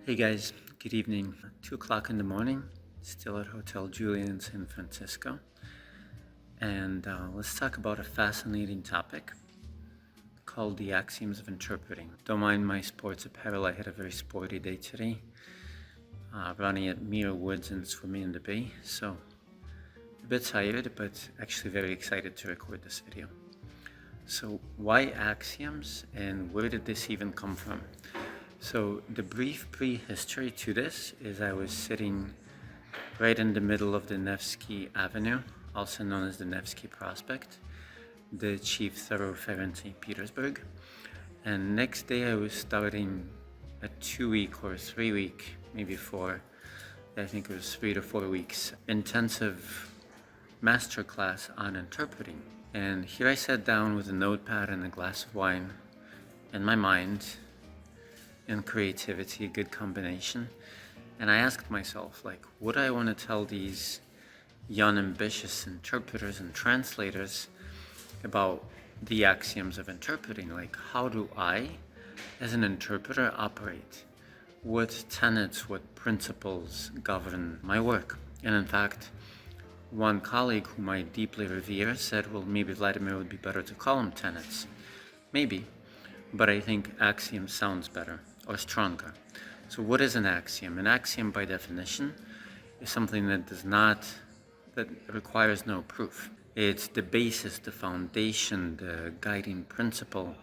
Hey guys, good evening. 2 o'clock in the morning, still at Hotel Julia in San Francisco. And let's talk about a fascinating topic called the Axioms of Interpreting. Don't mind my sports apparel, I had a very sporty day today, running at Muir Woods and swimming in the bay. So a bit tired, but actually very excited to record this video. So why axioms and where did this even come from? So the brief prehistory to this is I was sitting right in the middle of the Nevsky Avenue, also known as the Nevsky Prospect, the chief thoroughfare in St. Petersburg. And next day I was starting a 2-week or 3-week, maybe 4, I think it was 3 to 4 weeks, intensive masterclass on interpreting. And here I sat down with a notepad and a glass of wine in my mind, and creativity, a good combination. And I asked myself, would I want to tell these young, ambitious interpreters and translators about the axioms of interpreting? How do I, as an interpreter, operate? What tenets, what principles govern my work? And in fact, one colleague whom I deeply revere said, well, maybe Vladimir would be better to call them tenets. Maybe, but I think axiom sounds better or stronger. So what is an axiom? An axiom, by definition, is something that requires no proof. It's the basis, the foundation, the guiding principle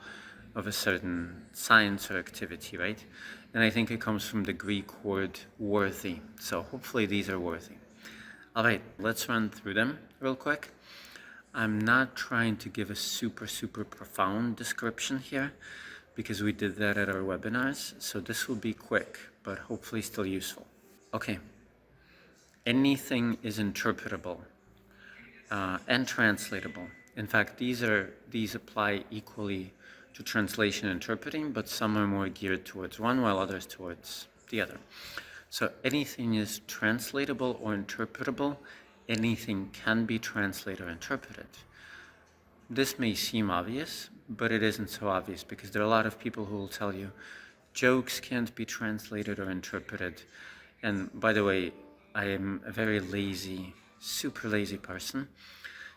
of a certain science or activity, right? And I think it comes from the Greek word worthy. So hopefully these are worthy. All right, let's run through them real quick. I'm not trying to give a super profound description here, because we did that at our webinars, so this will be quick, but hopefully still useful. Okay, anything is interpretable and translatable. In fact, these apply equally to translation and interpreting, but some are more geared towards one while others towards the other. So anything is translatable or interpretable. Anything can be translated or interpreted. This may seem obvious, but it isn't so obvious, because there are a lot of people who will tell you jokes can't be translated or interpreted. And by the way, I am a very lazy, super lazy person,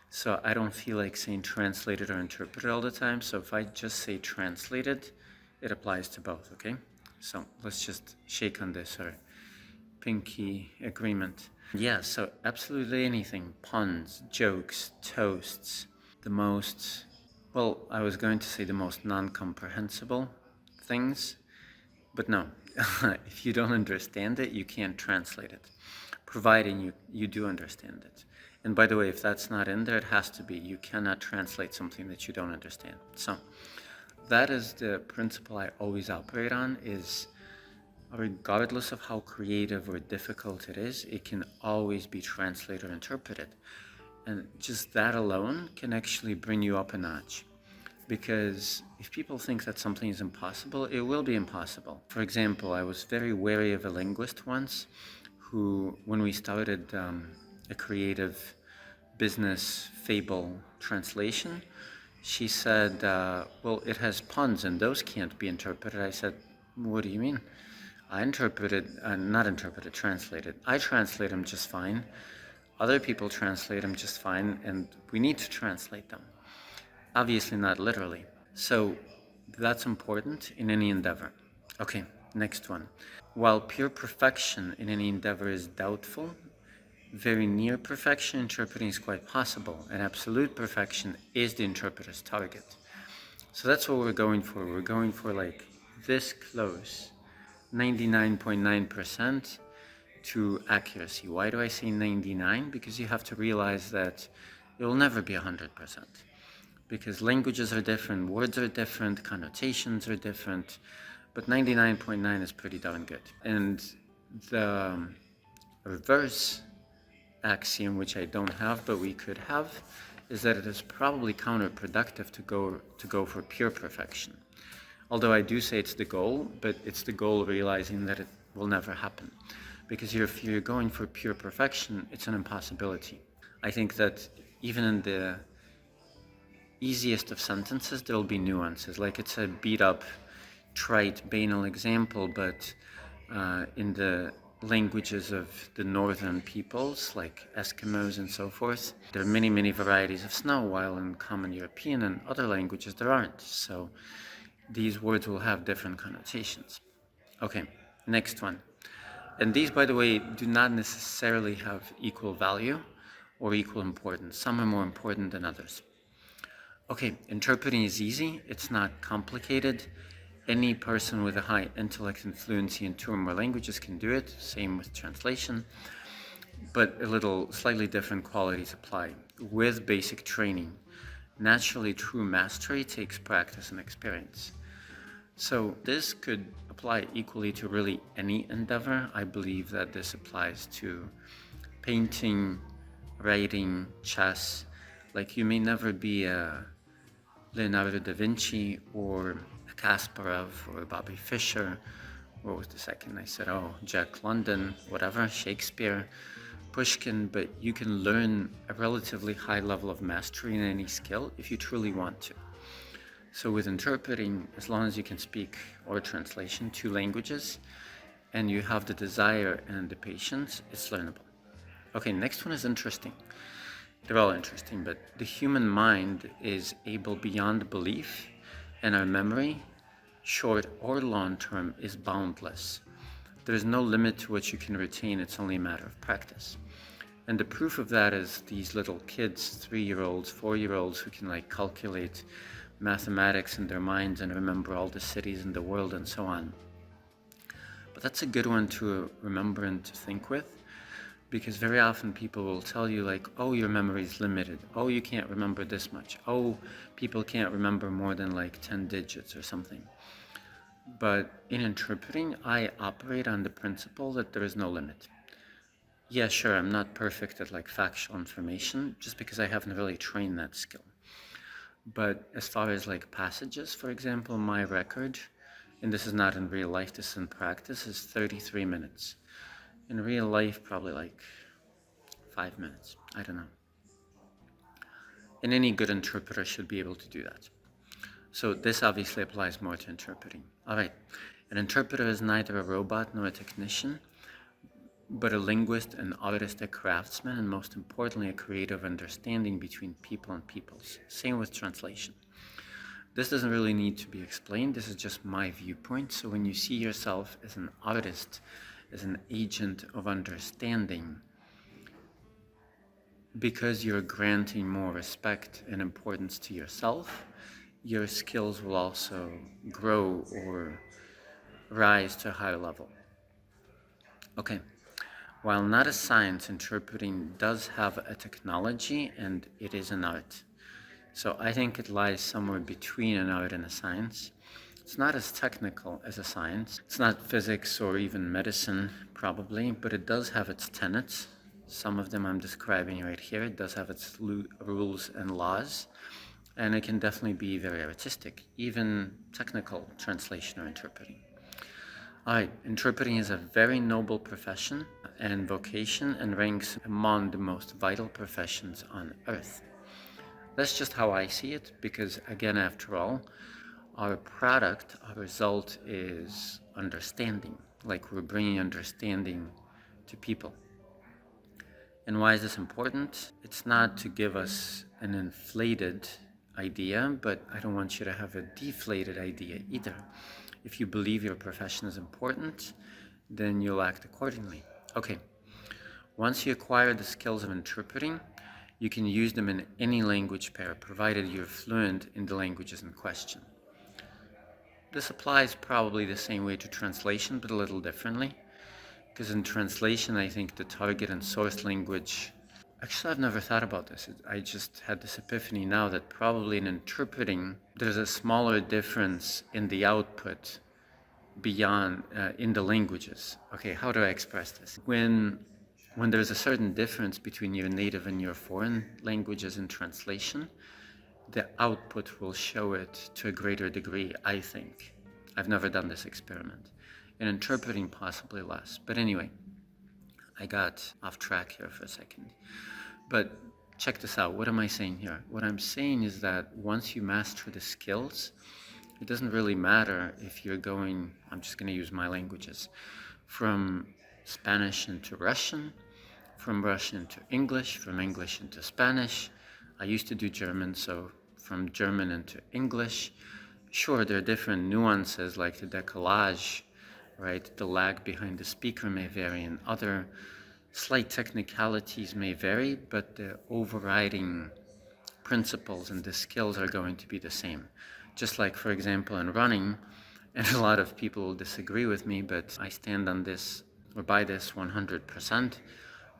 so I don't feel like saying translated or interpreted all the time. So if I just say translated, it applies to both, okay? So let's just shake on this, or pinky agreement. Yeah, so absolutely anything, puns, jokes, toasts, the most, well, I was going to say the most non-comprehensible things, but no, if you don't understand it, you can't translate it, providing you do understand it. And by the way, if that's not in there, it has to be. You cannot translate something that you don't understand. So that is the principle I always operate on, is regardless of how creative or difficult it is, it can always be translated or interpreted. And just that alone can actually bring you up a notch. Because if people think that something is impossible, it will be impossible. For example, I was very wary of a linguist once who, when we started a creative business fable translation, she said, well, it has puns and those can't be interpreted. I said, what do you mean? I translated. I translate them just fine. Other people translate them just fine, and we need to translate them. Obviously not literally. So that's important in any endeavor. Okay, next one. While pure perfection in any endeavor is doubtful, very near perfection interpreting is quite possible, and absolute perfection is the interpreter's target. So that's what we're going for. We're going for this close, 99.9% to accuracy. Why do I say 99? Because you have to realize that it will never be 100%. Because languages are different, words are different, connotations are different, but 99.9 is pretty darn good. And the reverse axiom, which I don't have but we could have, is that it is probably counterproductive to go for pure perfection. Although I do say it's the goal, but it's the goal realizing that it will never happen. Because if you're going for pure perfection, it's an impossibility. I think that even in the easiest of sentences, there'll be nuances. It's a beat up, trite, banal example, but in the languages of the northern peoples, like Eskimos and so forth. There are many, many varieties of snow, while in Common European and other languages there aren't. So these words will have different connotations. Okay, next one. And these, by the way, do not necessarily have equal value or equal importance. Some are more important than others. Okay, interpreting is easy. It's not complicated. Any person with a high intellect and fluency in two or more languages can do it. Same with translation. But a little slightly different qualities apply. With basic training, naturally true mastery takes practice and experience. So this could apply equally to really any endeavor. I believe that this applies to painting, writing, chess. Like, you may never be a Leonardo da Vinci or a Kasparov or a Bobby Fischer. What was the second? I said, Jack London, whatever, Shakespeare, Pushkin, but you can learn a relatively high level of mastery in any skill if you truly want to. So with interpreting, as long as you can speak or translation 2 languages and you have the desire and the patience, it's learnable. Okay, next one is interesting. They're all interesting, but the human mind is able beyond belief, and our memory, short or long term, is boundless. There is no limit to what you can retain, it's only a matter of practice. And the proof of that is these little kids, 3-year-olds, 4-year-olds, who can calculate mathematics in their minds and remember all the cities in the world and so on. But that's a good one to remember and to think with, because very often people will tell you your memory is limited. You can't remember this much. People can't remember more than 10 digits or something. But in interpreting, I operate on the principle that there is no limit. Yeah, sure, I'm not perfect at factual information, just because I haven't really trained that skill. But as far as passages, for example, my record, and this is not in real life, this is in practice, is 33 minutes. In real life, probably 5 minutes. I don't know. And any good interpreter should be able to do that. So this obviously applies more to interpreting. All right. An interpreter is neither a robot nor a technician, but a linguist, an artist, a craftsman, and most importantly, a creative understanding between people and peoples. Same with translation. This doesn't really need to be explained. This is just my viewpoint. So when you see yourself as an artist, as an agent of understanding, because you're granting more respect and importance to yourself, your skills will also grow or rise to a higher level. Okay. While not a science, interpreting does have a technology and it is an art. So I think it lies somewhere between an art and a science. It's not as technical as a science. It's not physics or even medicine, probably, but it does have its tenets. Some of them I'm describing right here. It does have its rules and laws, and it can definitely be very artistic, even technical translation or interpreting. All right, interpreting is a very noble profession and vocation and ranks among the most vital professions on earth. That's just how I see it, because again, after all, our product, our result is understanding, we're bringing understanding to people. And why is this important? It's not to give us an inflated idea, but I don't want you to have a deflated idea either. If you believe your profession is important, then you'll act accordingly. Okay, once you acquire the skills of interpreting, you can use them in any language pair, provided you're fluent in the languages in question. This applies probably the same way to translation, but a little differently, because in translation, I think the target and source language... Actually, I've never thought about this. I just had this epiphany now that probably in interpreting, there's a smaller difference in the output beyond in the languages. Okay, how do I express this? When there's a certain difference between your native and your foreign languages in translation, the output will show it to a greater degree, I think. I've never done this experiment. In interpreting, possibly less. But anyway, I got off track here for a second. But check this out. What am I saying here? What I'm saying is that once you master the skills, it doesn't really matter if you're going, I'm just going to use my languages, from Spanish into Russian, from Russian into English, from English into Spanish. I used to do German, so from German into English. Sure, there are different nuances like the décalage, right? The lag behind the speaker may vary, and other slight technicalities may vary, but the overriding principles and the skills are going to be the same. Just like, for example, in running, and a lot of people will disagree with me, but I stand on this or by this 100%.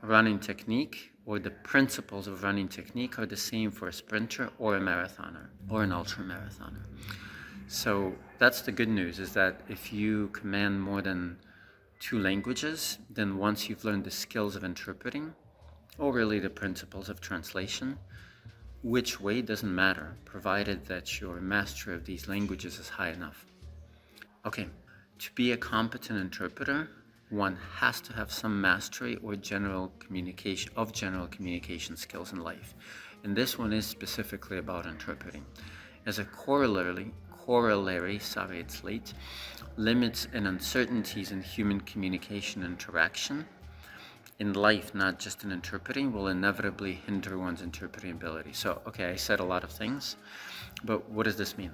Running technique or the principles of running technique are the same for a sprinter or a marathoner or an ultra-marathoner. So that's the good news, is that if you command more than 2 languages, then once you've learned the skills of interpreting, or really the principles of translation, which way doesn't matter, provided that your mastery of these languages is high enough. Okay, to be a competent interpreter, one has to have some mastery or general communication skills in life. And this one is specifically about interpreting. As a corollary, it's late, limits and uncertainties in human communication interaction in life, not just in interpreting, will inevitably hinder one's interpreting ability. So, okay, I said a lot of things, but what does this mean?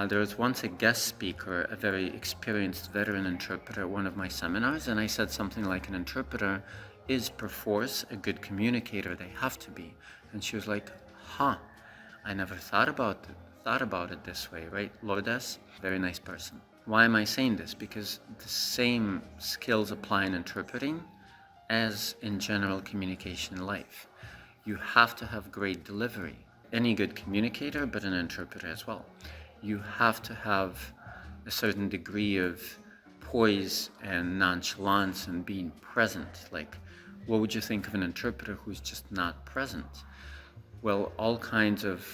There was once a guest speaker, a very experienced veteran interpreter at one of my seminars, and I said something like, an interpreter is perforce a good communicator. They have to be. And she was like, huh, I never thought about it this way, right? Lourdes, very nice person. Why am I saying this? Because the same skills apply in interpreting as in general communication in life. You have to have great delivery. Any good communicator, but an interpreter as well. You have to have a certain degree of poise and nonchalance and being present. Like, what would you think of an interpreter who's just not present? Well, all kinds of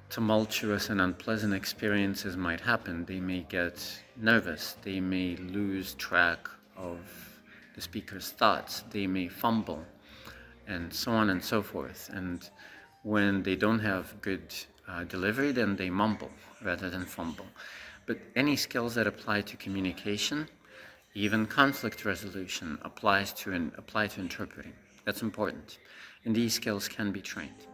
tumultuous and unpleasant experiences might happen. They may get nervous. They may lose track of the speaker's thoughts. They may fumble, and so on and so forth. And when they don't have good delivery, then they mumble rather than fumble. But any skills that apply to communication, even conflict resolution, apply to interpreting. That's important. And these skills can be trained.